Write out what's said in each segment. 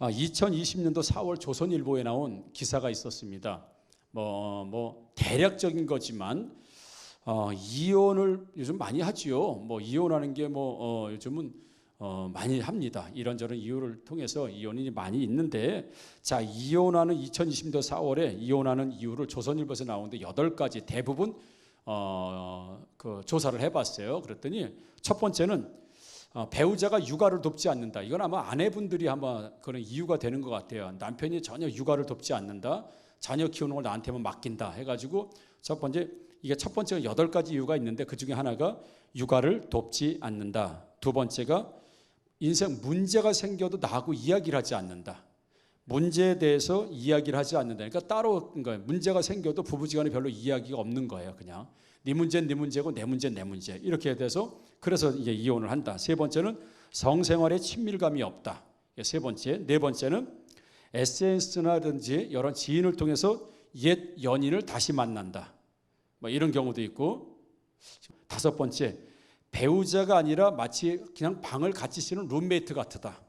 2020년도 4월 조선일보에 나온 기사가 있었습니다. 대략적인 거지만 이혼을 요즘 많이 하지요. 이혼하는 게 요즘은 많이 합니다. 이런저런 이유를 통해서 이혼이 많이 있는데, 자, 이혼하는 2020년도 4월에 이혼하는 이유를 조선일보에서 나오는데 8가지 대부분 그 조사를 해봤어요. 그랬더니 첫 번째는 배우자가 육아를 돕지 않는다. 이건 아마 아내분들이 아마 그런 이유가 되는 것 같아요. 남편이 전혀 육아를 돕지 않는다. 자녀 키우는 걸 나한테만 맡긴다 해가지고 첫 번째가 8가지 이유가 있는데 그 중에 하나가 육아를 돕지 않는다. 두 번째가 인생 문제가 생겨도 나하고 이야기를 하지 않는다. 문제에 대해서 이야기를 하지 않는다. 그러니까 따로 문제가 생겨도 부부지간에 별로 이야기가 없는 거예요. 그냥 네 문제는 네 문제고 내 문제는 내 문제 이렇게 돼서 그래서 이제 이혼을 한다. 세 번째는 성생활에 친밀감이 없다. 세 번째, 네 번째는 SNS나든지 여러 지인을 통해서 옛 연인을 다시 만난다. 이런 경우도 있고, 다섯 번째, 배우자가 아니라 마치 그냥 방을 같이 쓰는 룸메이트 같다.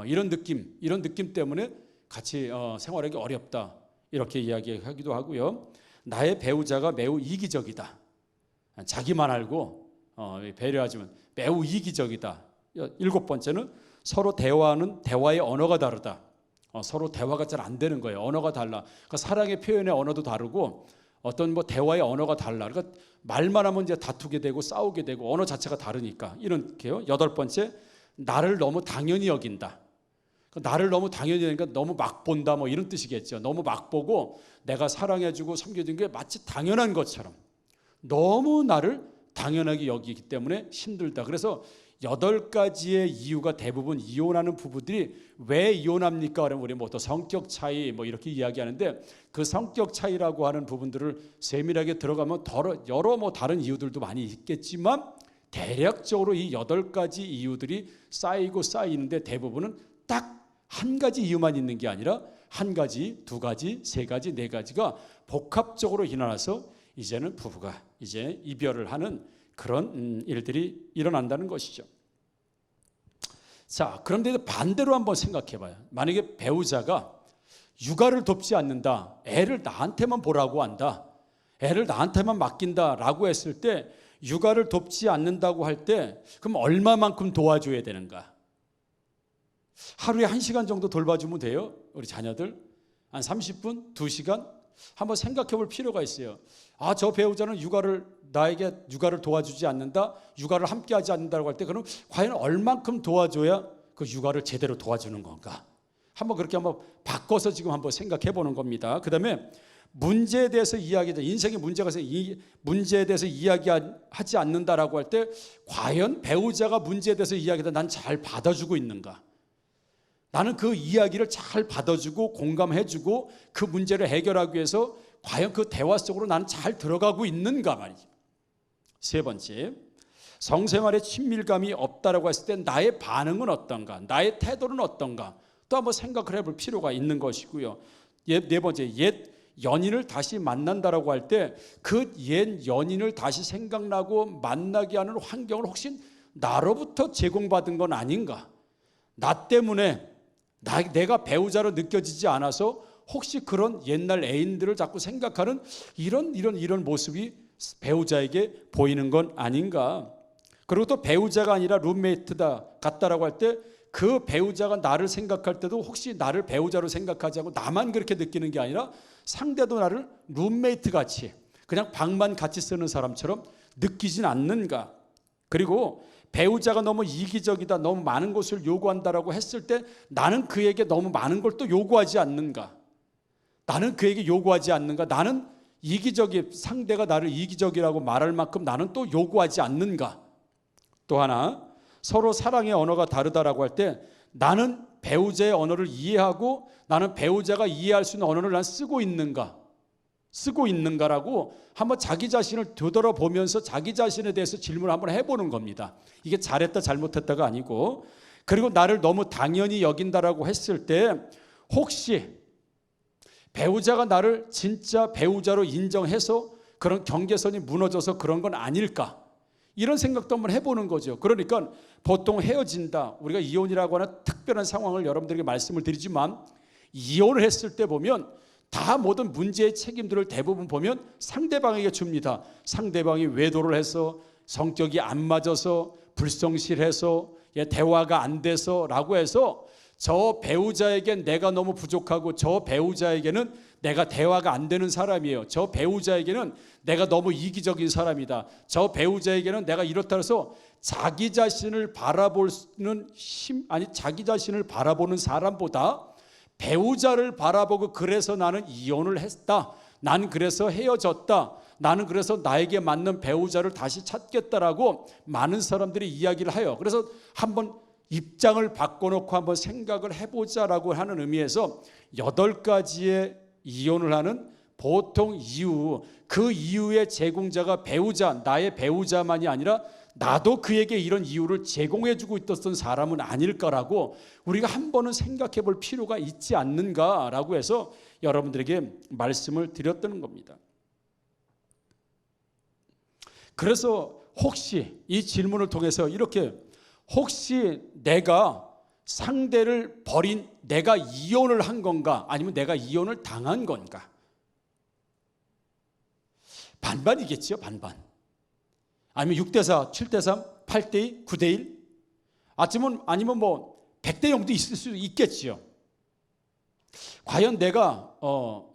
이런 느낌 때문에 같이 생활하기 어렵다. 이렇게 이야기하기도 하고요. 나의 배우자가 매우 이기적이다. 자기만 알고 배려하지만 매우 이기적이다. 일곱 번째는 서로 대화의 언어가 다르다. 서로 대화가 잘 안 되는 거예요. 언어가 달라. 그러니까 사랑의 표현의 언어도 다르고 어떤 대화의 언어가 달라. 그러니까 말만 하면 이제 다투게 되고 싸우게 되고 언어 자체가 다르니까 이렇게요. 여덟 번째, 나를 너무 당연히 여긴다. 나를 너무 당연히 여기니까 너무 막 본다 이런 뜻이겠죠. 너무 막 보고 내가 사랑해주고 섬겨준 게 마치 당연한 것처럼 너무 나를 당연하게 여기기 때문에 힘들다. 그래서 8가지의 이유가 대부분 이혼하는 부부들이 왜 이혼합니까? 그러면 우리 또 성격 차이 이렇게 이야기하는데 그 성격 차이라고 하는 부분들을 세밀하게 들어가면 여러 다른 이유들도 많이 있겠지만 대략적으로 이 8가지 이유들이 쌓이는데 대부분은 딱 한 가지 이유만 있는 게 아니라 한 가지, 두 가지, 세 가지, 네 가지가 복합적으로 일어나서 이제는 부부가 이제 이별을 하는 그런 일들이 일어난다는 것이죠. 자, 그런데 반대로 한번 생각해 봐요. 만약에 배우자가 육아를 돕지 않는다. 애를 나한테만 보라고 한다. 애를 나한테만 맡긴다라고 했을 때 육아를 돕지 않는다고 할 때 그럼 얼마만큼 도와줘야 되는가? 하루에 1시간 정도 돌봐주면 돼요? 우리 자녀들? 한 30분? 2시간? 한번 생각해 볼 필요가 있어요. 저 배우자는 나에게 육아를 도와주지 않는다, 육아를 함께하지 않는다고 할 때 그럼 과연 얼만큼 도와줘야 그 육아를 제대로 도와주는 건가? 그렇게 한번 바꿔서 지금 한번 생각해 보는 겁니다. 그 다음에 문제에 대해서 인생의 문제가 있어서 이 문제에 대해서 이야기하지 않는다라고 할 때 과연 배우자가 문제에 대해서 이야기하다 난 잘 받아주고 있는가? 나는 그 이야기를 잘 받아주고 공감해주고 그 문제를 해결하기 위해서 과연 그 대화 속으로 나는 잘 들어가고 있는가 말이죠. 세 번째, 성생활에 친밀감이 없다라고 했을 때 나의 반응은 어떤가? 나의 태도는 어떤가? 또 한번 생각을 해볼 필요가 있는 것이고요. 네 번째, 옛 연인을 다시 만난다라고 할 때 그 옛 연인을 다시 생각나고 만나게 하는 환경을 혹시 나로부터 제공받은 건 아닌가? 나 때문에 내가 배우자로 느껴지지 않아서 혹시 그런 옛날 애인들을 자꾸 생각하는 이런 모습이 배우자에게 보이는 건 아닌가? 그리고 또 배우자가 아니라 룸메이트다 같다라고 할 때 그 배우자가 나를 생각할 때도 혹시 나를 배우자로 생각하지 않고 나만 그렇게 느끼는 게 아니라 상대도 나를 룸메이트 같이 그냥 방만 같이 쓰는 사람처럼 느끼진 않는가? 그리고 배우자가 너무 이기적이다, 너무 많은 것을 요구한다라고 했을 때 나는 그에게 너무 많은 걸 또 요구하지 않는가? 나는 그에게 요구하지 않는가? 나는 상대가 나를 이기적이라고 말할 만큼 나는 또 요구하지 않는가? 또 하나, 서로 사랑의 언어가 다르다라고 할 때 나는 배우자의 언어를 이해하고 나는 배우자가 이해할 수 있는 언어를 난 쓰고 있는가라고 한번 자기 자신을 되돌아보면서 자기 자신에 대해서 질문을 한번 해보는 겁니다. 이게 잘했다 잘못했다가 아니고, 그리고 나를 너무 당연히 여긴다라고 했을 때 혹시 배우자가 나를 진짜 배우자로 인정해서 그런 경계선이 무너져서 그런 건 아닐까? 이런 생각도 한번 해보는 거죠. 그러니까 보통 헤어진다, 우리가 이혼이라고 하는 특별한 상황을 여러분들에게 말씀을 드리지만, 이혼을 했을 때 보면 다 모든 문제의 책임들을 대부분 보면 상대방에게 줍니다. 상대방이 외도를 해서, 성격이 안 맞아서, 불성실해서, 대화가 안 돼서 라고 해서 저 배우자에겐 내가 너무 부족하고, 저 배우자에게는 내가 대화가 안 되는 사람이에요. 저 배우자에게는 내가 너무 이기적인 사람이다. 저 배우자에게는 내가 이렇다 해서 자기 자신을 자기 자신을 바라보는 사람보다 배우자를 바라보고, 그래서 나는 이혼을 했다, 나는 그래서 헤어졌다, 나는 그래서 나에게 맞는 배우자를 다시 찾겠다라고 많은 사람들이 이야기를 해요. 그래서 한번 입장을 바꿔놓고 한번 생각을 해보자라고 하는 의미에서 8가지의 이혼을 하는 보통 이유, 그 이유의 제공자가 배우자, 나의 배우자만이 아니라 나도 그에게 이런 이유를 제공해주고 있었던 사람은 아닐까라고 우리가 한 번은 생각해 볼 필요가 있지 않는가라고 해서 여러분들에게 말씀을 드렸다는 겁니다. 그래서 혹시 이 질문을 통해서 이렇게, 혹시 내가 상대를 버린, 내가 이혼을 한 건가, 아니면 내가 이혼을 당한 건가? 반반이겠죠, 반반. 아니면 6대4, 7대3, 8대2, 9대1, 아니면 뭐 100대0도 있을 수 있겠지요. 과연 내가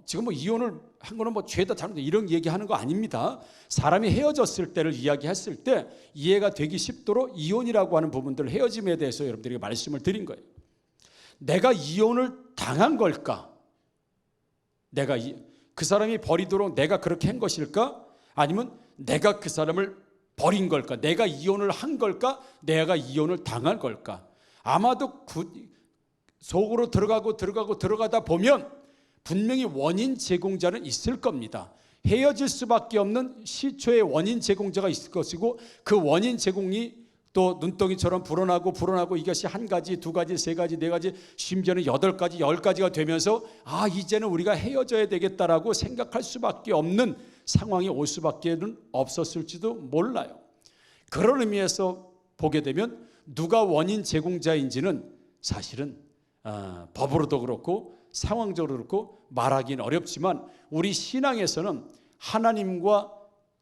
지금 뭐 이혼을 한 거는 뭐 죄다 잘못다 이런 얘기하는 거 아닙니다. 사람이 헤어졌을 때를 이야기했을 때 이해가 되기 쉽도록 이혼이라고 하는 부분들, 헤어짐에 대해서 여러분들에게 말씀을 드린 거예요. 내가 이혼을 당한 걸까? 내가 그 사람이 버리도록 내가 그렇게 한 것일까? 아니면 내가 그 사람을 버린 걸까? 내가 이혼을 한 걸까? 내가 이혼을 당한 걸까? 아마도 속으로 들어가다 보면 분명히 원인 제공자는 있을 겁니다. 헤어질 수밖에 없는 시초의 원인 제공자가 있을 것이고, 그 원인 제공이 또 눈덩이처럼 불어나고 이것이 1가지, 2가지, 3가지, 4가지, 심지어는 8가지, 10가지가 되면서 이제는 우리가 헤어져야 되겠다라고 생각할 수밖에 없는 상황이 올 수밖에 없었을지도 몰라요. 그런 의미에서 보게 되면 누가 원인 제공자인지는 사실은 법으로도 그렇고 상황적으로 그렇고 말하기는 어렵지만, 우리 신앙에서는 하나님과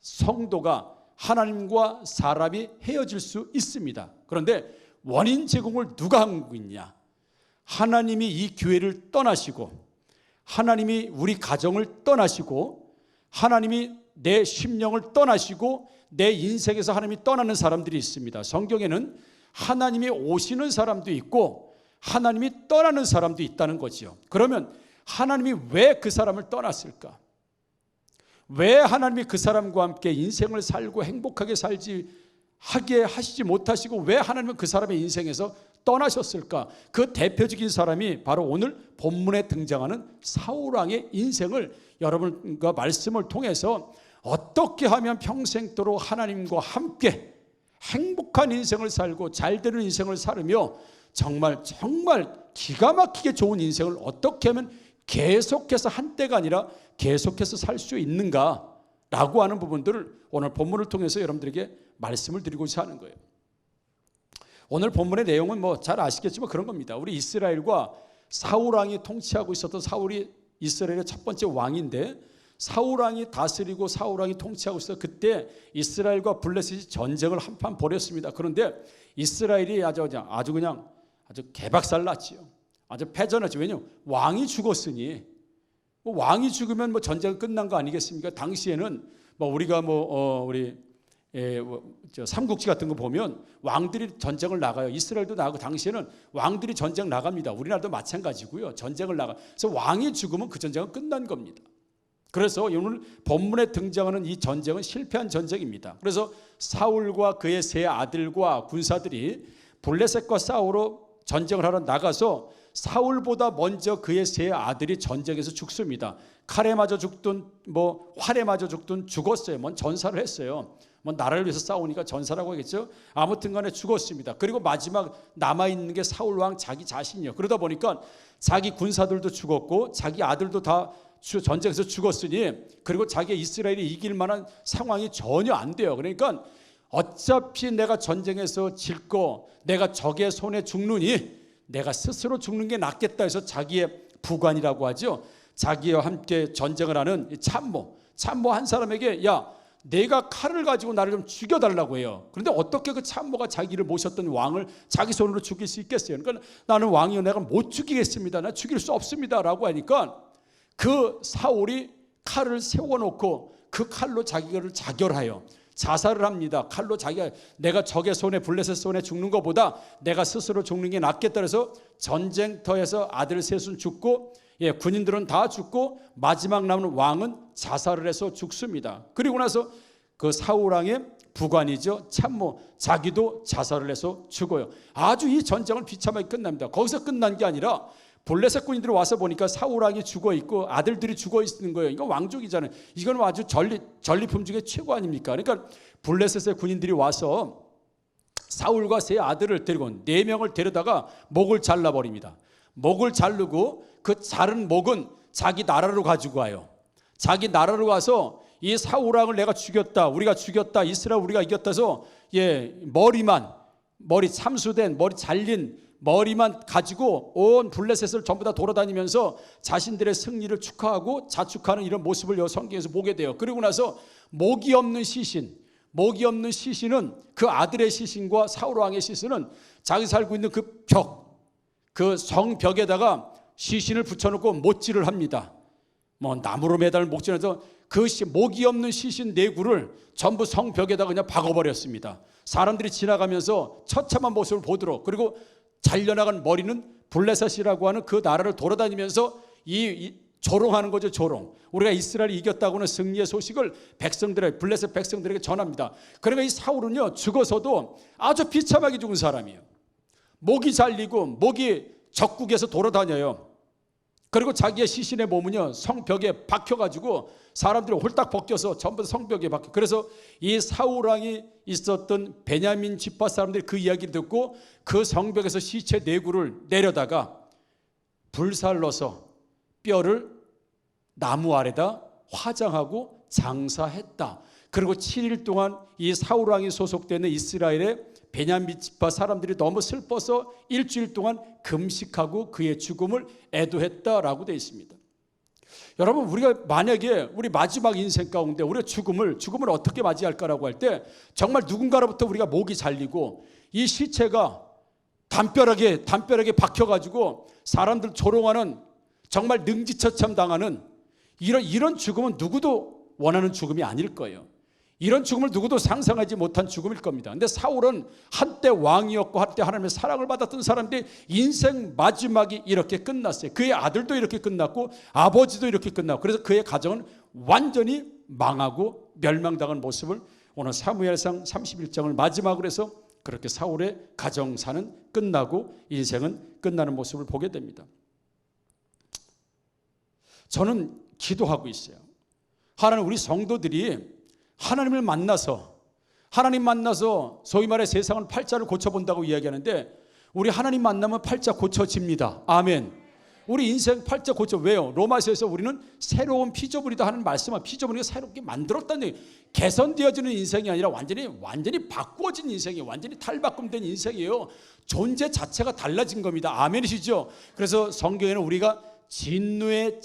성도가, 하나님과 사람이 헤어질 수 있습니다. 그런데 원인 제공을 누가 하고 있냐? 하나님이 이 교회를 떠나시고, 하나님이 우리 가정을 떠나시고, 하나님이 내 심령을 떠나시고, 내 인생에서 하나님이 떠나는 사람들이 있습니다. 성경에는 하나님이 오시는 사람도 있고 하나님이 떠나는 사람도 있다는 거지요. 그러면 하나님이 왜 그 사람을 떠났을까? 왜 하나님이 그 사람과 함께 인생을 살고 행복하게 하게 하시지 못하시고 왜 하나님은 그 사람의 인생에서 떠나셨을까? 그 대표적인 사람이 바로 오늘 본문에 등장하는 사울왕의 인생을 여러분과 말씀을 통해서 어떻게 하면 평생도록 하나님과 함께 행복한 인생을 살고 잘되는 인생을 살으며 정말 기가 막히게 좋은 인생을 어떻게 하면 계속해서 한때가 아니라 계속해서 살 수 있는가라고 하는 부분들을 오늘 본문을 통해서 여러분들에게 말씀을 드리고자 하는 거예요. 오늘 본문의 내용은 뭐 잘 아시겠지만 그런 겁니다. 우리 이스라엘과 사울왕이 통치하고 있었던, 사울이 이스라엘의 첫 번째 왕인데, 사울왕이 다스리고 사울왕이 통치하고 있어. 그때 이스라엘과 블레셋이 전쟁을 한판 벌였습니다. 그런데 이스라엘이 아주 개박살 났지요. 아주 패전했죠. 왜냐하면 왕이 죽었으니, 왕이 죽으면 전쟁은 끝난 거 아니겠습니까? 당시에는 우리가 삼국지 같은 거 보면 왕들이 전쟁을 나가요. 이스라엘도 나가고 당시에는 왕들이 전쟁 나갑니다. 우리나라도 마찬가지고요. 전쟁을 나가. 그래서 왕이 죽으면 그 전쟁은 끝난 겁니다. 그래서 오늘 본문에 등장하는 이 전쟁은 실패한 전쟁입니다. 그래서 사울과 그의 세 아들과 군사들이 블레셋과 싸우러 전쟁을 하러 나가서 사울보다 먼저 그의 세 아들이 전쟁에서 죽습니다. 칼에 맞아 죽든 활에 맞아 죽든 죽었어요. 전사를 했어요. 나라를 위해서 싸우니까 전사라고 하겠죠. 아무튼 간에 죽었습니다. 그리고 마지막 남아있는 게 사울왕 자기 자신이요. 그러다 보니까 자기 군사들도 죽었고 자기 아들도 다 전쟁에서 죽었으니, 그리고 자기 이스라엘이 이길 만한 상황이 전혀 안 돼요. 그러니까 어차피 내가 전쟁에서 질고 내가 적의 손에 죽느니 내가 스스로 죽는 게 낫겠다 해서 자기의 부관이라고 하죠. 자기와 함께 전쟁을 하는 참모 한 사람에게 야 내가 칼을 가지고 나를 좀 죽여달라고 해요. 그런데 어떻게 그 참모가 자기를 모셨던 왕을 자기 손으로 죽일 수 있겠어요? 그러니까 나는 왕이요 내가 못 죽이겠습니다. 나 죽일 수 없습니다 라고 하니까 그 사울이 칼을 세워놓고 그 칼로 자기를 자결하여 자살을 합니다. 칼로 자기가 내가 적의 손에 블레셋 손에 죽는 것보다 내가 스스로 죽는 게 낫겠다 해서 전쟁터에서 아들 셋은 죽고 군인들은 다 죽고 마지막 남은 왕은 자살을 해서 죽습니다. 그리고 나서 그 사울왕의 부관이죠. 참모 자기도 자살을 해서 죽어요. 아주 이 전쟁은 비참하게 끝납니다. 거기서 끝난 게 아니라 블레셋 군인들이 와서 보니까 사울왕이 죽어 있고 아들들이 죽어 있는 거예요. 이거 왕족이잖아요. 이건 아주 전리품 중에 최고 아닙니까? 그러니까 블레셋의 군인들이 와서 사울과 세 아들을 데리고 4명을 데려다가 목을 잘라버립니다. 목을 자르고 그 자른 목은 자기 나라로 가지고 와요. 자기 나라로 가서 이 사울왕을 내가 죽였다, 우리가 죽였다, 이스라엘 우리가 이겼다 해서 머리 참수된 머리 잘린 머리만 가지고 온 블레셋을 전부 다 돌아다니면서 자신들의 승리를 축하하고 자축하는 이런 모습을 성경에서 보게 돼요. 그리고 나서 목이 없는 시신은 그 아들의 시신과 사울왕의 시신은 자기 살고 있는 그 성벽에다가 시신을 붙여놓고 못질을 합니다. 나무로 매달 목질해서 그 목이 없는 시신 4구를 전부 성벽에다가 그냥 박아버렸습니다. 사람들이 지나가면서 처참한 모습을 보도록. 그리고 잘려나간 머리는 블레셋이라고 하는 그 나라를 돌아다니면서 이 조롱하는 거죠. 조롱. 우리가 이스라엘이 이겼다고는 승리의 소식을 블레셋 백성들에게 전합니다. 그러니까 이 사울은요 죽어서도 아주 비참하게 죽은 사람이에요. 목이 잘리고 목이 적국에서 돌아다녀요. 그리고 자기의 시신의 몸은요 성벽에 박혀가지고 사람들이 홀딱 벗겨서 전부 성벽에 박혀. 그래서 이 사울왕이 있었던 베냐민 지파 사람들이 그 이야기를 듣고 그 성벽에서 시체 4구를 내려다가 불살러서 뼈를 나무 아래다 화장하고 장사했다. 그리고 7일 동안 이 사울왕이 소속되는 이스라엘의 베냐민 지파 사람들이 너무 슬퍼서 일주일 동안 금식하고 그의 죽음을 애도했다라고 되어 있습니다. 여러분, 우리가 만약에 우리 마지막 인생 가운데 우리가 죽음을 어떻게 맞이할까라고 할 때 정말 누군가로부터 우리가 목이 잘리고 이 시체가 담벼락에 박혀가지고 사람들 조롱하는 정말 능지처참 당하는 이런 죽음은 누구도 원하는 죽음이 아닐 거예요. 이런 죽음을 누구도 상상하지 못한 죽음일 겁니다. 근데 사울은 한때 왕이었고 한때 하나님의 사랑을 받았던 사람인데 인생 마지막이 이렇게 끝났어요. 그의 아들도 이렇게 끝났고 아버지도 이렇게 끝났고 그래서 그의 가정은 완전히 망하고 멸망당한 모습을 오늘 사무엘상 31장을 마지막으로 해서 그렇게 사울의 가정사는 끝나고 인생은 끝나는 모습을 보게 됩니다. 저는 기도하고 있어요. 하나님, 우리 성도들이 하나님 만나서 소위 말해 세상은 팔자를 고쳐본다고 이야기하는데 우리 하나님 만나면 팔자 고쳐집니다. 아멘. 우리 인생 팔자 고쳐. 왜요? 로마서에서 우리는 새로운 피조물이다 하는 말씀은 피조물이 새롭게 만들었다는 얘기. 개선되어지는 인생이 아니라 완전히 바꾸어진 인생이에요. 완전히 탈바꿈된 인생이에요. 존재 자체가 달라진 겁니다. 아멘이시죠? 그래서 성경에는 우리가 진노의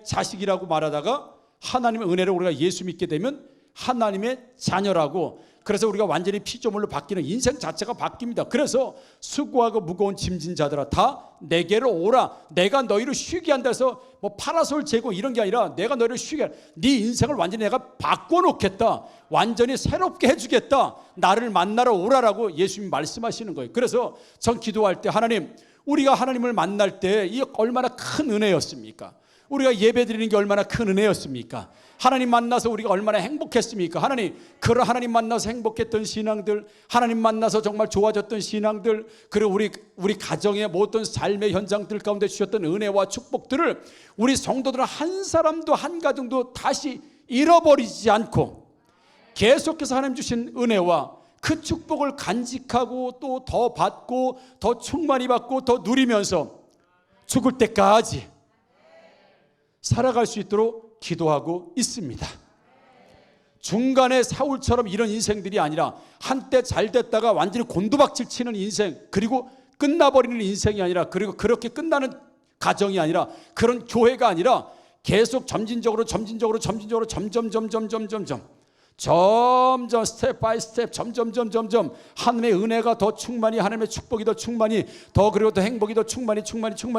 자식이라고 말하다가 하나님의 은혜로 우리가 예수 믿게 되면 하나님의 자녀라고, 그래서 우리가 완전히 피조물로 바뀌는 인생 자체가 바뀝니다. 그래서 수고하고 무거운 짐진 자들아 다 내게로 오라. 내가 너희를 쉬게 한다 해서 파라솔 제공 이런 게 아니라 내가 너희를 쉬게 한다. 네 인생을 완전히 내가 바꿔놓겠다. 완전히 새롭게 해주겠다. 나를 만나러 오라라고 예수님이 말씀하시는 거예요. 그래서 전 기도할 때 하나님, 우리가 하나님을 만날 때 이 얼마나 큰 은혜였습니까? 우리가 예배드리는 게 얼마나 큰 은혜였습니까? 하나님 만나서 우리가 얼마나 행복했습니까? 하나님 만나서 행복했던 신앙들, 하나님 만나서 정말 좋아졌던 신앙들, 그리고 우리 가정의 모든 삶의 현장들 가운데 주셨던 은혜와 축복들을 우리 성도들은 한 사람도 한 가정도 다시 잃어버리지 않고 계속해서 하나님 주신 은혜와 그 축복을 간직하고 또 더 받고 더 충만히 받고 더 누리면서 죽을 때까지 살아갈 수 있도록 기도하고 있습니다. 중간에 사울처럼 이런 인생들이 아니라 한때 잘 됐다가 완전히 곤두박질 치는 인생, 그리고 끝나버리는 인생이 아니라, 그리고 그렇게 끝나는 가정이 아니라, 그런 교회가 아니라 계속 점진적으로 점점 스텝 바이 스텝 점점 하나님의 은혜가 더 충만히, 하나님의 축복이 더 충만히, 더 그리고 더 행복이 더 충만히,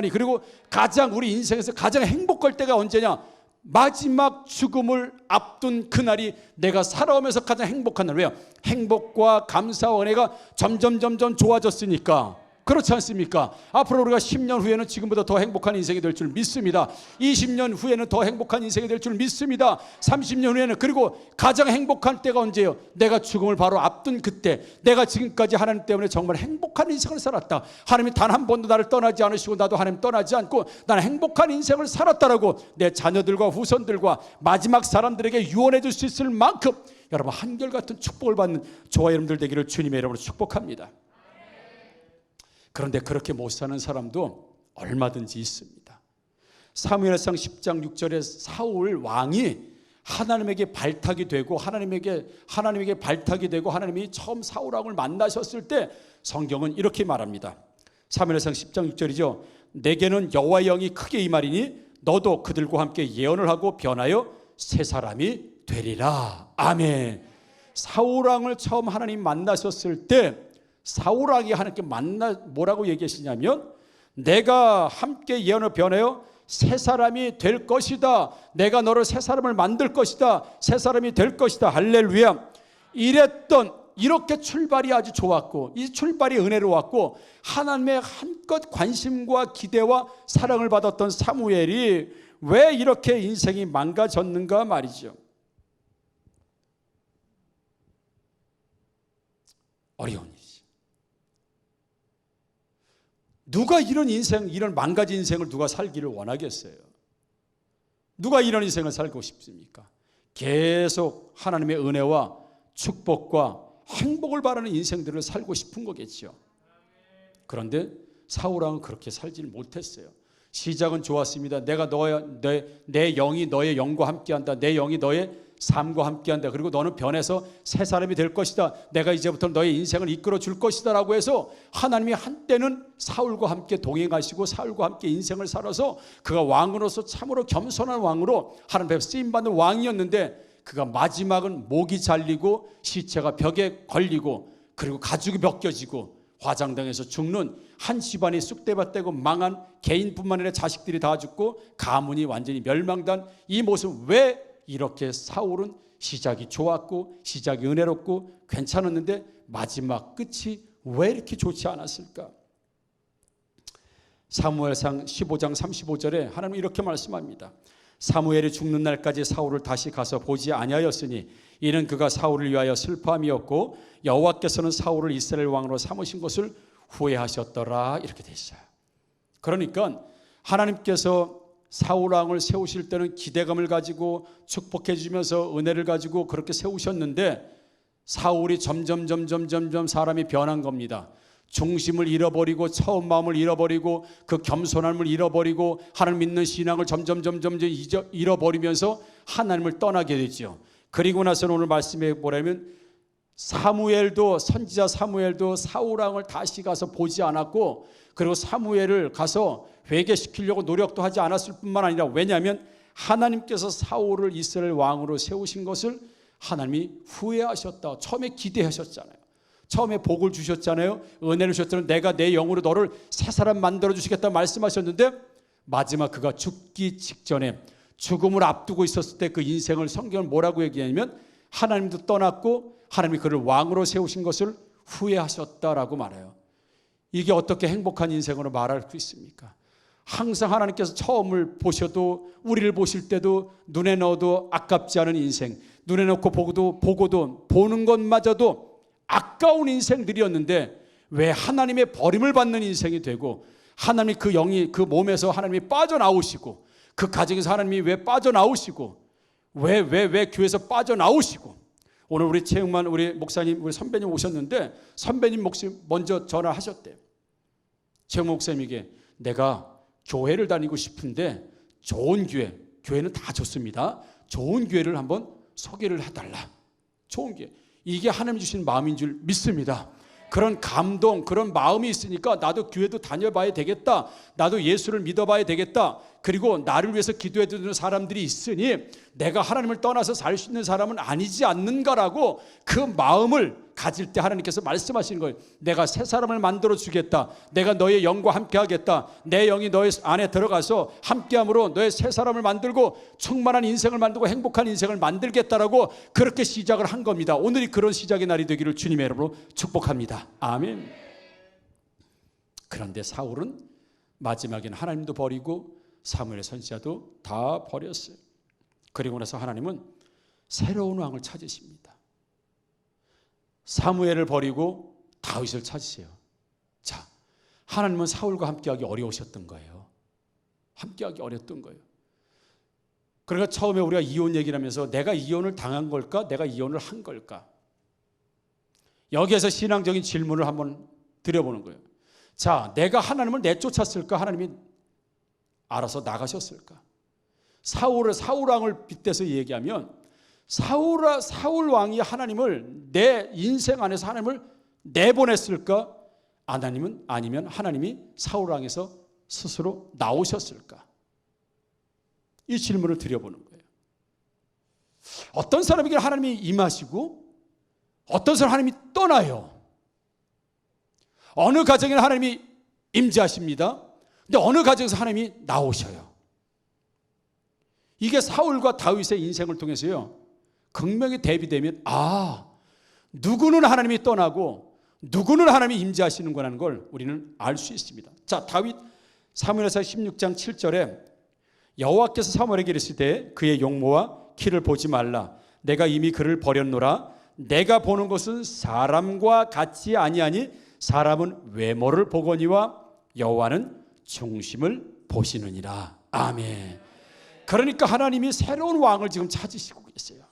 그리고 가장 우리 인생에서 가장 행복할 때가 언제냐? 마지막 죽음을 앞둔 그날이 내가 살아오면서 가장 행복한 날. 왜요? 행복과 감사와 은혜가 점점 좋아졌으니까. 그렇지 않습니까? 앞으로 우리가 10년 후에는 지금보다 더 행복한 인생이 될 줄 믿습니다. 20년 후에는 더 행복한 인생이 될 줄 믿습니다. 30년 후에는, 그리고 가장 행복한 때가 언제예요? 내가 죽음을 바로 앞둔 그때. 내가 지금까지 하나님 때문에 정말 행복한 인생을 살았다. 하나님이 단 한 번도 나를 떠나지 않으시고 나도 하나님 떠나지 않고 나는 행복한 인생을 살았다라고 내 자녀들과 후손들과 마지막 사람들에게 유언해 줄 수 있을 만큼 여러분 한결같은 축복을 받는 저와 여러분들 되기를 주님의 이름으로 축복합니다. 그런데 그렇게 못 사는 사람도 얼마든지 있습니다. 사무엘상 10장 6절에 사울 왕이 하나님에게 발탁이 되고 하나님에게 발탁이 되고 하나님이 처음 사울 왕을 만나셨을 때 성경은 이렇게 말합니다. 사무엘상 10장 6절이죠. 내게는 여호와의 영이 크게 임하리니 너도 그들과 함께 예언을 하고 변하여 새 사람이 되리라. 아멘. 사울 왕을 처음 하나님 만나셨을 때 사울 왕이 하나님께 뭐라고 얘기하시냐면, 내가 함께 예언을 변하여 새 사람이 될 것이다. 내가 너를 새 사람을 만들 것이다. 새 사람이 될 것이다. 할렐루야. 이렇게 출발이 아주 좋았고, 이 출발이 은혜로웠고, 하나님의 한껏 관심과 기대와 사랑을 받았던 사무엘이 왜 이렇게 인생이 망가졌는가 말이죠. 어려운 일이죠. 누가 이런 인생, 이런 망가진 인생을 누가 살기를 원하겠어요? 누가 이런 인생을 살고 싶습니까? 계속 하나님의 은혜와 축복과 행복을 바라는 인생들을 살고 싶은 거겠죠. 그런데 사울 왕은 그렇게 살지는 못했어요. 시작은 좋았습니다. 내가 내 영이 너의 영과 함께한다. 내 영이 너의 삶과 함께한다. 그리고 너는 변해서 새 사람이 될 것이다. 내가 이제부터 너의 인생을 이끌어 줄 것이다 라고 해서 하나님이 한때는 사울과 함께 동행하시고 사울과 함께 인생을 살아서 그가 왕으로서 참으로 겸손한 왕으로 하나님 앞에 쓰임받는 왕이었는데, 그가 마지막은 목이 잘리고 시체가 벽에 걸리고 그리고 가죽이 벗겨지고 화장당해서 죽는, 한 집안이 쑥대밭되고 망한 개인뿐만 아니라 자식들이 다 죽고 가문이 완전히 멸망된 이 모습. 왜 이렇게 사울은 시작이 좋았고 시작이 은혜롭고 괜찮았는데 마지막 끝이 왜 이렇게 좋지 않았을까? 사무엘상 15장 35절에 하나님은 이렇게 말씀합니다. 사무엘이 죽는 날까지 사울을 다시 가서 보지 아니하였으니 이는 그가 사울을 위하여 슬퍼함이었고 여호와께서는 사울을 이스라엘 왕으로 삼으신 것을 후회하셨더라. 이렇게 돼 있어요. 그러니까 하나님께서 사울 왕을 세우실 때는 기대감을 가지고 축복해 주면서 은혜를 가지고 그렇게 세우셨는데, 사울이 점점 사람이 변한 겁니다. 중심을 잃어버리고 처음 마음을 잃어버리고 그 겸손함을 잃어버리고 하나님 믿는 신앙을 점점 잃어버리면서 하나님을 떠나게 되죠. 그리고 나서는 오늘 말씀에 보라면 사무엘도, 선지자 사무엘도 사울 왕을 다시 가서 보지 않았고, 그리고 사무엘을 가서 회개시키려고 노력도 하지 않았을 뿐만 아니라, 왜냐하면 하나님께서 사울을 이스라엘 왕으로 세우신 것을 하나님이 후회하셨다. 처음에 기대하셨잖아요. 처음에 복을 주셨잖아요. 은혜를 주셨잖아요. 내가 내 영으로 너를 새 사람 만들어 주시겠다 말씀하셨는데, 마지막 그가 죽기 직전에 죽음을 앞두고 있었을 때 그 인생을 성경은 뭐라고 얘기하냐면, 하나님도 떠났고 하나님이 그를 왕으로 세우신 것을 후회하셨다라고 말해요. 이게 어떻게 행복한 인생으로 말할 수 있습니까? 항상 하나님께서 처음을 보셔도, 우리를 보실 때도 눈에 넣어도 아깝지 않은 인생, 눈에 넣고 보고도 보는 것마저도 아까운 인생들이었는데, 왜 하나님의 버림을 받는 인생이 되고, 하나님이 그 영이 그 몸에서 하나님이 빠져나오시고, 그 가정에서 하나님이 왜 빠져나오시고, 왜 교회에서 빠져나오시고, 오늘 우리 최영만 우리 목사님, 우리 선배님 오셨는데 선배님 목사님 먼저 전화하셨대요. 최영만 목사님에게 내가 교회를 다니고 싶은데 좋은 교회는 다 좋습니다. 좋은 교회를 한번 소개를 해달라. 좋은 게 이게 하나님 주신 마음인 줄 믿습니다. 그런 감동, 그런 마음이 있으니까 나도 교회도 다녀봐야 되겠다. 나도 예수를 믿어봐야 되겠다. 그리고 나를 위해서 기도해 주는 사람들이 있으니 내가 하나님을 떠나서 살 수 있는 사람은 아니지 않는가라고 그 마음을 가질 때 하나님께서 말씀하시는 거예요. 내가 새 사람을 만들어 주겠다. 내가 너의 영과 함께 하겠다. 내 영이 너의 안에 들어가서 함께함으로 너의 새 사람을 만들고 충만한 인생을 만들고 행복한 인생을 만들겠다라고 그렇게 시작을 한 겁니다. 오늘이 그런 시작의 날이 되기를 주님의 이름으로 축복합니다. 아멘. 그런데 사울은 마지막에는 하나님도 버리고 사무엘 선지자도 다 버렸어요. 그리고 나서 하나님은 새로운 왕을 찾으십니다. 사무엘을 버리고 다윗을 찾으세요. 자, 하나님은 사울과 함께하기 어려우셨던 거예요. 함께하기 어렸던 거예요. 그러니까 처음에 우리가 이혼 얘기를 하면서 내가 이혼을 당한 걸까? 내가 이혼을 한 걸까? 여기에서 신앙적인 질문을 한번 드려보는 거예요. 자, 내가 하나님을 내쫓았을까? 하나님이 알아서 나가셨을까? 사울 왕을 빗대서 얘기하면 사울 왕이 하나님을 내 인생 안에서 하나님을 내보냈을까? 아니면 하나님이 사울 왕에서 스스로 나오셨을까? 이 질문을 드려보는 거예요. 어떤 사람에게 하나님이 임하시고 어떤 사람 하나님이 떠나요. 어느 가정에는 하나님이 임재하십니다. 근데 어느 가정에서 하나님이 나오셔요. 이게 사울과 다윗의 인생을 통해서요, 극명히 대비되면 누구는 하나님이 떠나고 누구는 하나님이 임재하시는구나 걸 우리는 알 수 있습니다. 자, 다윗 사무엘상 16장 7절에 여호와께서 사무엘에게 이르시되 그의 용모와 키를 보지 말라. 내가 이미 그를 버렸노라. 내가 보는 것은 사람과 같지 아니하니 사람은 외모를 보거니와 여호와는 중심을 보시느니라. 아멘. 그러니까 하나님이 새로운 왕을 지금 찾으시고 계세요.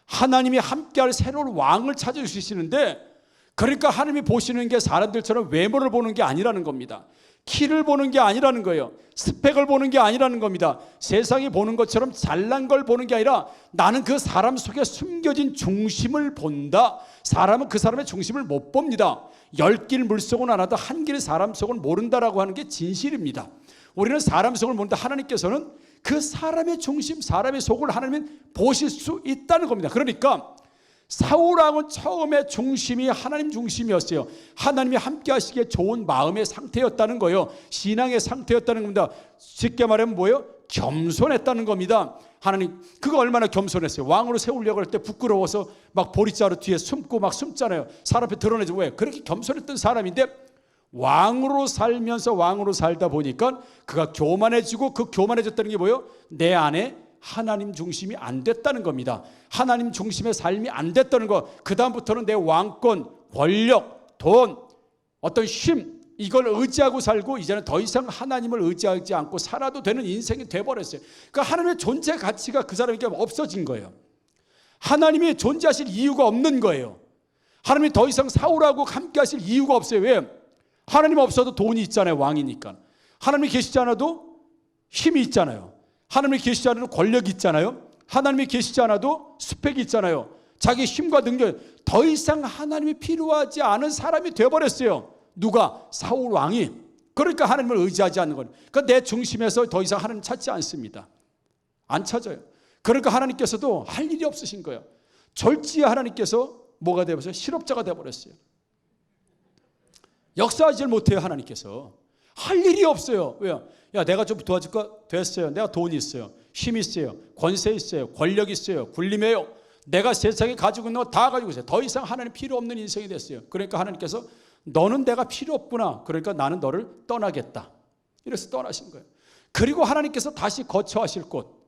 하나님이 함께할 새로운 왕을 찾으시는데, 그러니까 하나님이 보시는 게 사람들처럼 외모를 보는 게 아니라는 겁니다. 키를 보는 게 아니라는 거예요. 스펙을 보는 게 아니라는 겁니다. 세상이 보는 것처럼 잘난 걸 보는 게 아니라 나는 그 사람 속에 숨겨진 중심을 본다. 사람은 그 사람의 중심을 못 봅니다. 10길 물속은 알아도 한 길 사람 속을 모른다라고 하는 게 진실입니다. 우리는 사람 속을 모른다. 하나님께서는 그 사람의 중심, 사람의 속을 하나님은 보실 수 있다는 겁니다. 그러니까 사울 왕은 처음에 중심이 하나님 중심이었어요. 하나님이 함께 하시기에 좋은 마음의 상태였다는 거예요. 신앙의 상태였다는 겁니다. 쉽게 말하면 뭐예요? 겸손했다는 겁니다. 하나님, 그거 얼마나 겸손했어요. 왕으로 세우려고 할 때 부끄러워서 막 보리자루 뒤에 숨고 막 숨잖아요. 사람 앞에 드러내지. 왜? 그렇게 겸손했던 사람인데 왕으로 살면서 왕으로 살다 보니까 그가 교만해지고, 그 교만해졌다는 게 뭐예요? 내 안에 하나님 중심이 안 됐다는 겁니다. 하나님 중심의 삶이 안 됐다는 거. 그 다음부터는 내 왕권, 권력, 돈, 어떤 쉼, 이걸 의지하고 살고 이제는 더 이상 하나님을 의지하지 않고 살아도 되는 인생이 돼버렸어요. 그러니까 하나님의 존재 가치가 그 사람에게 없어진 거예요. 하나님이 존재하실 이유가 없는 거예요. 하나님이 더 이상 사울하고 함께 하실 이유가 없어요. 왜? 하나님 없어도 돈이 있잖아요. 왕이니까. 하나님이 계시지 않아도 힘이 있잖아요. 하나님이 계시지 않아도 권력이 있잖아요. 하나님이 계시지 않아도 스펙이 있잖아요. 자기 힘과 능력, 더 이상 하나님이 필요하지 않은 사람이 되어버렸어요. 누가? 사울 왕이. 그러니까 하나님을 의지하지 않는 거예요. 그러니까 내 중심에서 더 이상 하나님 찾지 않습니다. 안 찾아요. 그러니까 하나님께서도 할 일이 없으신 거예요. 절지에 하나님께서 뭐가 되어버렸어요? 실업자가 되어버렸어요. 역사하지 못해요. 하나님께서 할 일이 없어요. 왜요? 야, 내가 좀 도와줄까? 됐어요. 내가 돈이 있어요. 힘이 있어요. 권세 있어요. 권력이 있어요. 굴림해요. 내가 세상에 가지고 있는 거 다 가지고 있어요. 더 이상 하나님 필요 없는 인생이 됐어요. 그러니까 하나님께서 너는 내가 필요 없구나. 그러니까 나는 너를 떠나겠다. 이래서 떠나신 거예요. 그리고 하나님께서 다시 거처하실 곳.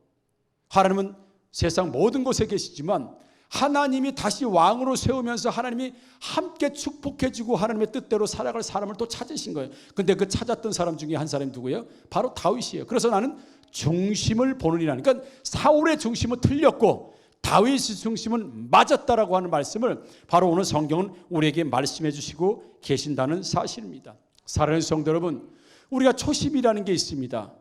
하나님은 세상 모든 곳에 계시지만 하나님이 다시 왕으로 세우면서 하나님이 함께 축복해주고 하나님의 뜻대로 살아갈 사람을 또 찾으신 거예요. 근데 그 찾았던 사람 중에 한 사람이 누구예요? 바로 다윗이에요. 그래서 나는 중심을 보느니라. 그러니까 사울의 중심은 틀렸고 다윗의 중심은 맞았다라고 하는 말씀을 바로 오늘 성경은 우리에게 말씀해 주시고 계신다는 사실입니다. 사랑하는 성도 여러분, 우리가 초심이라는 게 있습니다.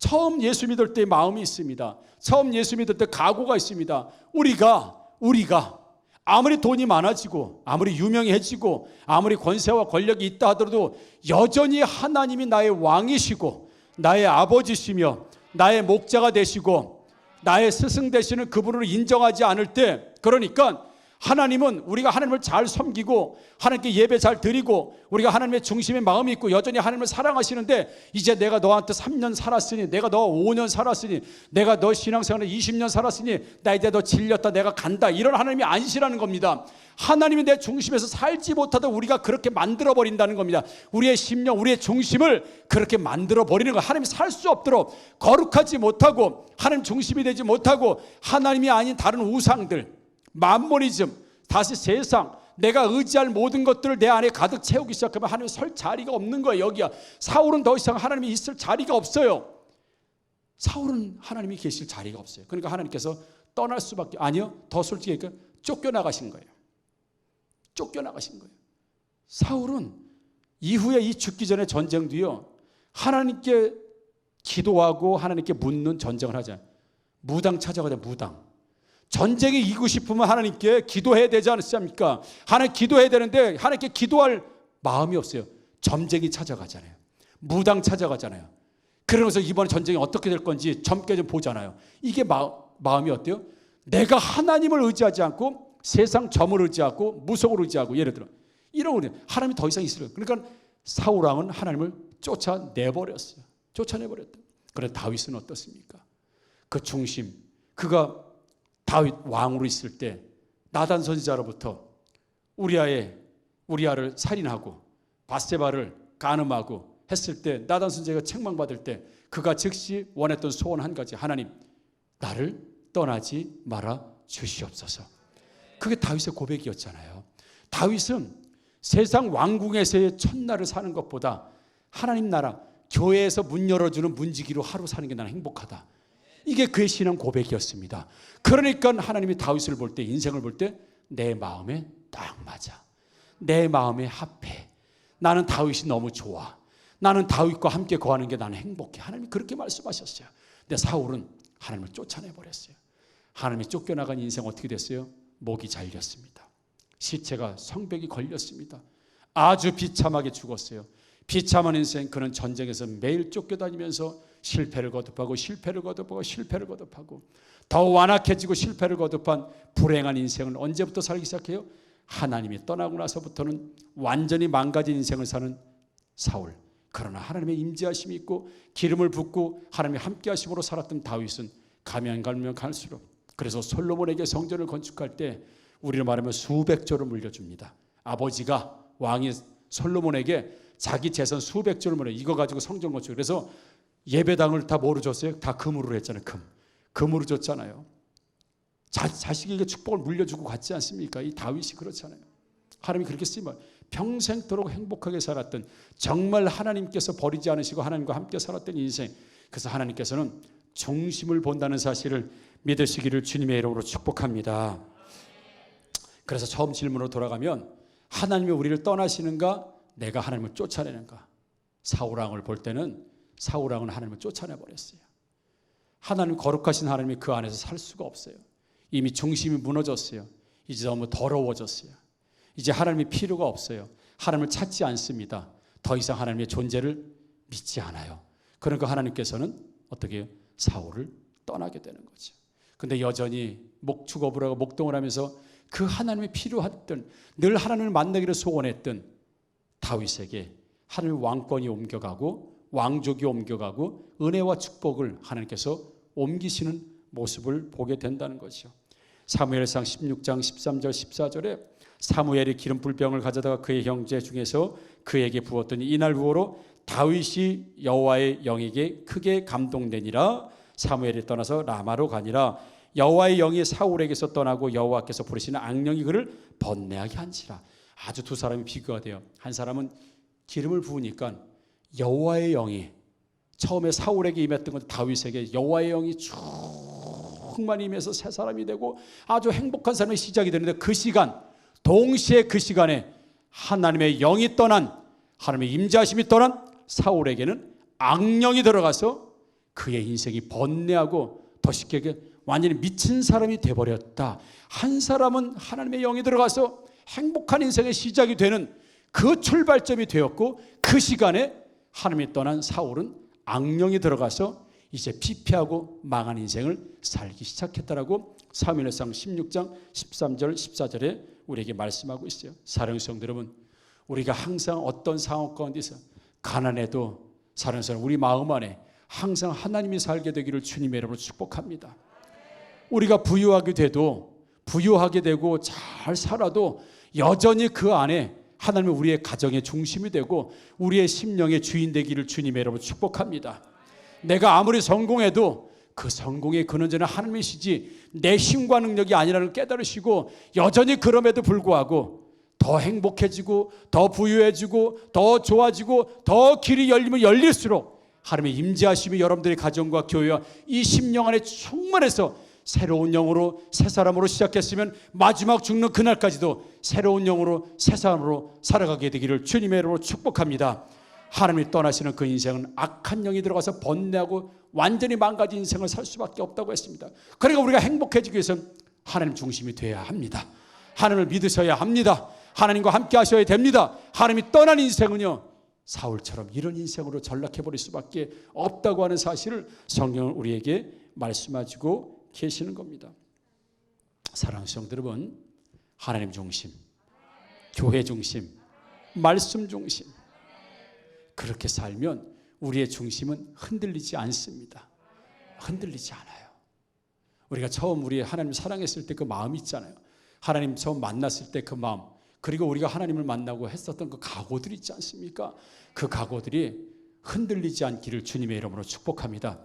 처음 예수 믿을 때 마음이 있습니다. 처음 예수 믿을 때 각오가 있습니다. 우리가 아무리 돈이 많아지고 아무리 유명해지고 아무리 권세와 권력이 있다 하더라도 여전히 하나님이 나의 왕이시고 나의 아버지시며 나의 목자가 되시고 나의 스승 되시는 그분을 인정하지 않을 때, 그러니까 하나님은 우리가 하나님을 잘 섬기고 하나님께 예배 잘 드리고 우리가 하나님의 중심의 마음이 있고 여전히 하나님을 사랑하시는데, 이제 내가 너한테 3년 살았으니, 내가 너 5년 살았으니, 내가 너 신앙생활에 20년 살았으니 나 이제 너 질렸다, 내가 간다, 이런 하나님이 아니시라는 겁니다. 하나님이 내 중심에서 살지 못하다 우리가 그렇게 만들어버린다는 겁니다. 우리의 심령, 우리의 중심을 그렇게 만들어버리는 거예요. 하나님이 살 수 없도록 거룩하지 못하고 하나님 중심이 되지 못하고 하나님이 아닌 다른 우상들, 만모니즘, 다시 세상, 내가 의지할 모든 것들을 내 안에 가득 채우기 시작하면 하나님이 설 자리가 없는 거예요. 여기야. 사울은 더 이상 하나님이 있을 자리가 없어요. 사울은 하나님이 계실 자리가 없어요. 그러니까 하나님께서 떠날 수밖에, 아니요, 더 솔직히 얘기하면 쫓겨나가신 거예요. 쫓겨나가신 거예요. 사울은 이후에 이 죽기 전에 전쟁 뒤요, 하나님께 기도하고 하나님께 묻는 전쟁을 하잖아요. 무당 찾아가자, 무당. 전쟁에 이기고 싶으면 하나님께 기도해야 되지 않습니까? 하나님 기도해야 되는데 하나님께 기도할 마음이 없어요. 점쟁이 찾아가잖아요. 무당 찾아가잖아요. 그러면서 이번에 전쟁이 어떻게 될 건지 젊게 좀 보잖아요. 이게 마음이 어때요? 내가 하나님을 의지하지 않고 세상 점을 의지하고 무속을 의지하고, 예를 들어 이런 우리 하나님이 더 이상 있으려. 그러니까 사울왕은 하나님을 쫓아내버렸어요. 쫓아내버렸다. 그런데 다윗은 어떻습니까? 그 중심, 그가 다윗 왕으로 있을 때 나단 선지자로부터 우리아를 살인하고 밧세바를 간음하고 했을 때, 나단 선지자가 책망받을 때 그가 즉시 원했던 소원 한 가지, 하나님 나를 떠나지 말아 주시옵소서. 그게 다윗의 고백이었잖아요. 다윗은 세상 왕궁에서의 첫날을 사는 것보다 하나님 나라, 교회에서 문 열어주는 문지기로 하루 사는 게 나는 행복하다. 이게 그의 신앙 고백이었습니다. 그러니까 하나님이 다윗을 볼 때, 인생을 볼 때 내 마음에 딱 맞아. 내 마음에 합해. 나는 다윗이 너무 좋아. 나는 다윗과 함께 거하는 게 나는 행복해. 하나님이 그렇게 말씀하셨어요. 근데 사울은 하나님을 쫓아내버렸어요. 하나님이 쫓겨나간 인생 어떻게 됐어요? 목이 잘렸습니다. 시체가 성벽이 걸렸습니다. 아주 비참하게 죽었어요. 비참한 인생, 그는 전쟁에서 매일 쫓겨다니면서 실패를 거듭하고 실패를 거듭하고 실패를 거듭하고 더 완악해지고 실패를 거듭한 불행한 인생을 언제부터 살기 시작해요? 하나님이 떠나고 나서부터는 완전히 망가진 인생을 사는 사울. 그러나 하나님의 임재하심이 있고 기름을 붓고 하나님의 함께하심으로 살았던 다윗은 가면 갈수록, 그래서 솔로몬에게 성전을 건축할 때 우리를 말하면 수백 조를 물려줍니다. 아버지가 왕이 솔로몬에게 자기 재산 수백 조를 물려, 이거 가지고 성전 건축. 그래서 예배당을 다 뭐로 줬어요? 다 금으로 했잖아요. 금으로 줬잖아요. 자식에게 축복을 물려주고 갔지 않습니까? 이 다윗이 그렇잖아요. 하나님이 그렇게 쓰면 평생도록 행복하게 살았던, 정말 하나님께서 버리지 않으시고 하나님과 함께 살았던 인생. 그래서 하나님께서는 중심을 본다는 사실을 믿으시기를 주님의 이름으로 축복합니다. 그래서 처음 질문으로 돌아가면, 하나님이 우리를 떠나시는가, 내가 하나님을 쫓아내는가? 사울왕을 볼 때는 사울왕은 하나님을 쫓아내버렸어요. 하나님, 거룩하신 하나님이 그 안에서 살 수가 없어요. 이미 중심이 무너졌어요. 이제 너무 더러워졌어요. 이제 하나님이 필요가 없어요. 하나님을 찾지 않습니다. 더 이상 하나님의 존재를 믿지 않아요. 그러니까 하나님께서는 어떻게 해요? 사울을 떠나게 되는 거죠. 근데 여전히 목축업을 하고 목동을 하면서 그 하나님이 필요했던, 늘 하나님을 만나기를 소원했던 다윗에게 하나님의 왕권이 om겨가고 왕족이 옮겨가고 은혜와 축복을 하나님께서 옮기시는 모습을 보게 된다는 것이죠. 사무엘상 16장 13절 14절에 사무엘이 기름불병을 가져다가 그의 형제 중에서 그에게 부었더니 이날 후로 다윗이 여호와의 영에게 크게 감동되니라. 사무엘이 떠나서 라마로 가니라. 여호와의 영이 사울에게서 떠나고 여호와께서 부르시는 악령이 그를 번뇌하게 한지라. 아주 두 사람이 비교가 돼요. 한 사람은 기름을 부으니까 여호와의 영이, 처음에 사울에게 임했던 건 다윗에게 여호와의 영이 충만히 임해서 새 사람이 되고 아주 행복한 삶의 시작이 되는데, 그 시간, 동시에 그 시간에 하나님의 영이 떠난, 하나님의 임재하심이 떠난 사울에게는 악령이 들어가서 그의 인생이 번뇌하고 더 쉽게 얘기해 완전히 미친 사람이 돼버렸다. 한 사람은 하나님의 영이 들어가서 행복한 인생의 시작이 되는 그 출발점이 되었고, 그 시간에 하나님이 떠난 사울은 악령이 들어가서 이제 피폐하고 망한 인생을 살기 시작했다라고 사무엘상 16장 13절 14절에 우리에게 말씀하고 있어요. 사랑하는 성도 여러분, 우리가 항상 어떤 상황 가운데서 가난해도 사랑하는 사람 우리 마음 안에 항상 하나님이 살게 되기를 주님의 이름으로 축복합니다. 우리가 부유하게 되고 잘 살아도 여전히 그 안에 하나님은 우리의 가정의 중심이 되고 우리의 심령의 주인 되기를 주님의 이름으로 축복합니다. 내가 아무리 성공해도 그 성공의 근원자는 하나님이시지 내 힘과 능력이 아니라는 깨달으시고, 여전히 그럼에도 불구하고 더 행복해지고 더 부유해지고 더 좋아지고 더 길이 열리면 열릴수록 하나님의 임재하심이 여러분들의 가정과 교회와 이 심령 안에 충만해서 새로운 영으로 새 사람으로 시작했으면 마지막 죽는 그날까지도 새로운 영으로 새 사람으로 살아가게 되기를 주님의 이름으로 축복합니다. 하나님이 떠나시는 그 인생은 악한 영이 들어가서 번뇌하고 완전히 망가진 인생을 살 수밖에 없다고 했습니다. 그러니까 우리가 행복해지기 위해서는 하나님 중심이 되어야 합니다. 하나님을 믿으셔야 합니다. 하나님과 함께 하셔야 됩니다. 하나님이 떠난 인생은요, 사울처럼 이런 인생으로 전락해버릴 수밖에 없다고 하는 사실을 성경은 우리에게 말씀하시고 계시는 겁니다. 사랑하는 성도 여러분, 하나님 중심, 교회 중심, 말씀 중심, 그렇게 살면 우리의 중심은 흔들리지 않습니다. 흔들리지 않아요. 우리가 처음 우리 하나님 사랑했을 때 그 마음 있잖아요. 하나님 처음 만났을 때 그 마음, 그리고 우리가 하나님을 만나고 했었던 그 각오들 있지 않습니까? 그 각오들이 흔들리지 않기를 주님의 이름으로 축복합니다.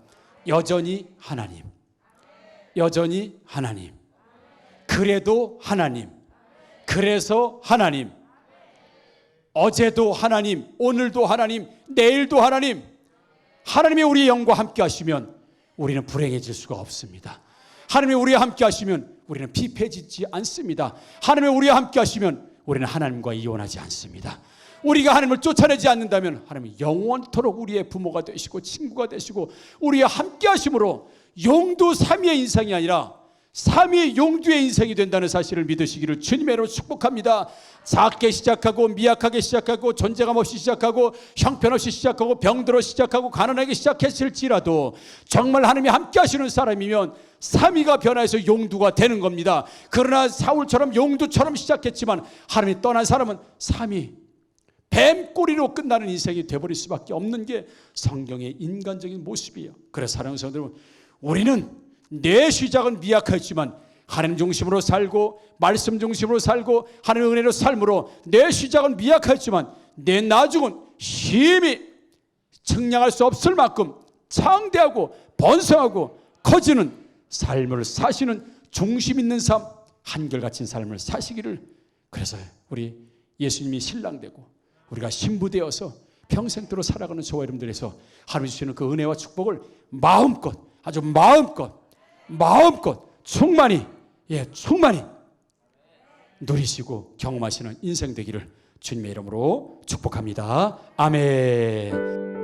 여전히 하나님, 여전히 하나님, 그래도 하나님, 그래서 하나님, 어제도 하나님, 오늘도 하나님, 내일도 하나님. 하나님이 우리의 영과 함께 하시면 우리는 불행해질 수가 없습니다. 하나님이 우리와 함께 하시면 우리는 피폐해지지 않습니다. 하나님이 우리와 함께 하시면 우리는 하나님과 이혼하지 않습니다. 우리가 하나님을 쫓아내지 않는다면 하나님이 영원토록 우리의 부모가 되시고 친구가 되시고 우리와 함께 하심으로 용두 삼위의 인생이 아니라 삼위 용두의 인생이 된다는 사실을 믿으시기를 주님의 이름으로 축복합니다. 작게 시작하고 미약하게 시작하고 존재감 없이 시작하고 형편없이 시작하고 병들어 시작하고 가난하게 시작했을지라도 정말 하나님이 함께 하시는 사람이면 삼위가 변화해서 용두가 되는 겁니다. 그러나 사울처럼 용두처럼 시작했지만 하나님이 떠난 사람은 삼위, 뱀꼬리로 끝나는 인생이 되어버릴 수밖에 없는 게 성경의 인간적인 모습이에요. 그래서 사랑하는 성도 여러분, 우리는 내 시작은 미약하지만 하나님 중심으로 살고 말씀 중심으로 살고 하나님의 은혜로 삶으로 내 시작은 미약하지만 내 나중은 힘이 측량할 수 없을 만큼 창대하고 번성하고 커지는 삶을 사시는 중심 있는 삶, 한결같은 삶을 사시기를. 그래서 우리 예수님이 신랑 되고 우리가 신부되어서 평생도록 살아가는 저와 여러분들에서 하나님 주시는 그 은혜와 축복을 마음껏, 아주 마음껏 충만히 누리시고 경험하시는 인생 되기를 주님의 이름으로 축복합니다. 아멘.